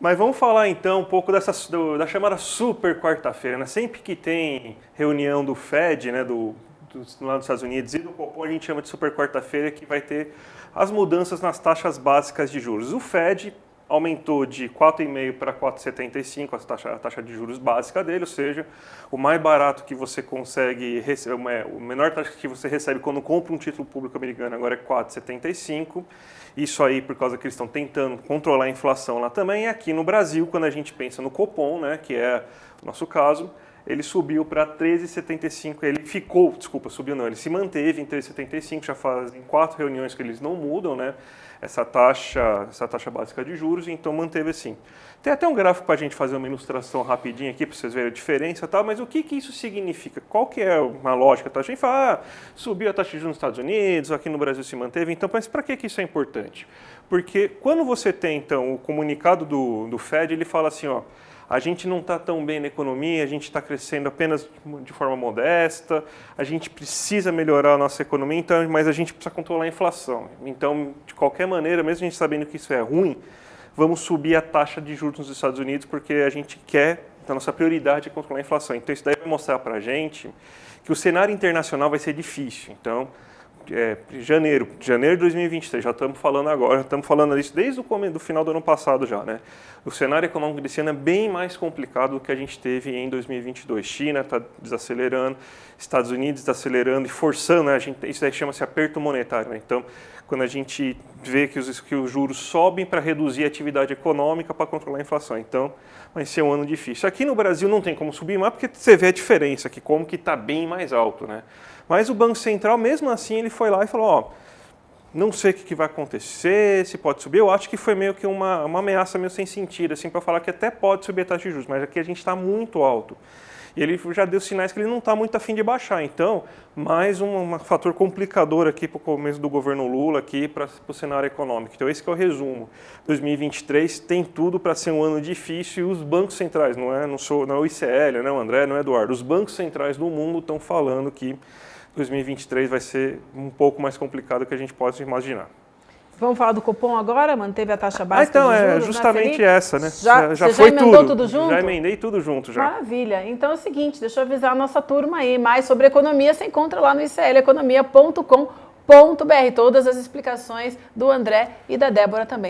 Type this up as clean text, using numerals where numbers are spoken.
Mas vamos falar então um pouco da chamada super quarta-feira, né? Sempre que tem reunião do Fed, né, lá dos Estados Unidos e do Copom, a gente chama de super quarta-feira, que vai ter as mudanças nas taxas básicas de juros. O Fed aumentou de 4,5 para 4,75 a taxa de juros básica dele, ou seja, o mais barato que você consegue receber, o menor taxa que você recebe quando compra um título público americano agora é 4,75. Isso aí por causa que eles estão tentando controlar a inflação lá também. E aqui no Brasil, quando a gente pensa no Copom, né, que é o nosso caso, ele subiu para 13,75, ele se manteve em 13,75, já fazem 4 reuniões que eles não mudam, né, essa taxa básica de juros, então manteve assim. Tem até um gráfico para a gente fazer uma ilustração rapidinha aqui, para vocês verem a diferença, tá? Mas o que isso significa? Qual que é uma lógica? Tá? A gente fala, subiu a taxa de juros nos Estados Unidos, aqui no Brasil se manteve, então, mas para que isso é importante? Porque quando você tem, então, o comunicado do Fed, ele fala assim, ó, a gente não está tão bem na economia, a gente está crescendo apenas de forma modesta, a gente precisa melhorar a nossa economia, então, mas a gente precisa controlar a inflação. Então, de qualquer maneira, mesmo a gente sabendo que isso é ruim, vamos subir a taxa de juros nos Estados Unidos porque a gente quer, a nossa prioridade é controlar a inflação. Então, isso daí vai mostrar para a gente que o cenário internacional vai ser difícil. Então, janeiro de 2023, já estamos falando agora, já estamos falando disso desde do final do ano passado já, né? O cenário econômico desse ano é bem mais complicado do que a gente teve em 2022. China está desacelerando, Estados Unidos desacelerando e forçando, né? Isso aí chama-se aperto monetário, né? Então, quando a gente vê que os juros sobem para reduzir a atividade econômica para controlar a inflação. Então, vai ser um ano difícil. Aqui no Brasil não tem como subir mais, porque você vê a diferença, que como que está bem mais alto, né? Mas o Banco Central, mesmo assim, ele foi lá e falou, ó, não sei o que vai acontecer, se pode subir. Eu acho que foi meio que uma ameaça meio sem sentido, assim, para falar que até pode subir a taxa de juros, mas aqui a gente está muito alto. E ele já deu sinais que ele não está muito afim de baixar. Então, mais um fator complicador aqui para o começo do governo Lula, aqui para o cenário econômico. Então, esse que é o resumo. 2023 tem tudo para ser um ano difícil e os bancos centrais, não é o ICL, não é o André, não é o Eduardo, os bancos centrais do mundo estão falando que 2023 vai ser um pouco mais complicado do que a gente pode imaginar. Vamos falar do Copom agora? Manteve a taxa básica então, de juros, é justamente né, essa, né? Já foi emendou tudo junto? Já emendei tudo junto, já. Maravilha. Então é o seguinte, deixa eu avisar a nossa turma aí. Mais sobre economia você encontra lá no icleconomia.com.br. Todas as explicações do André e da Débora também.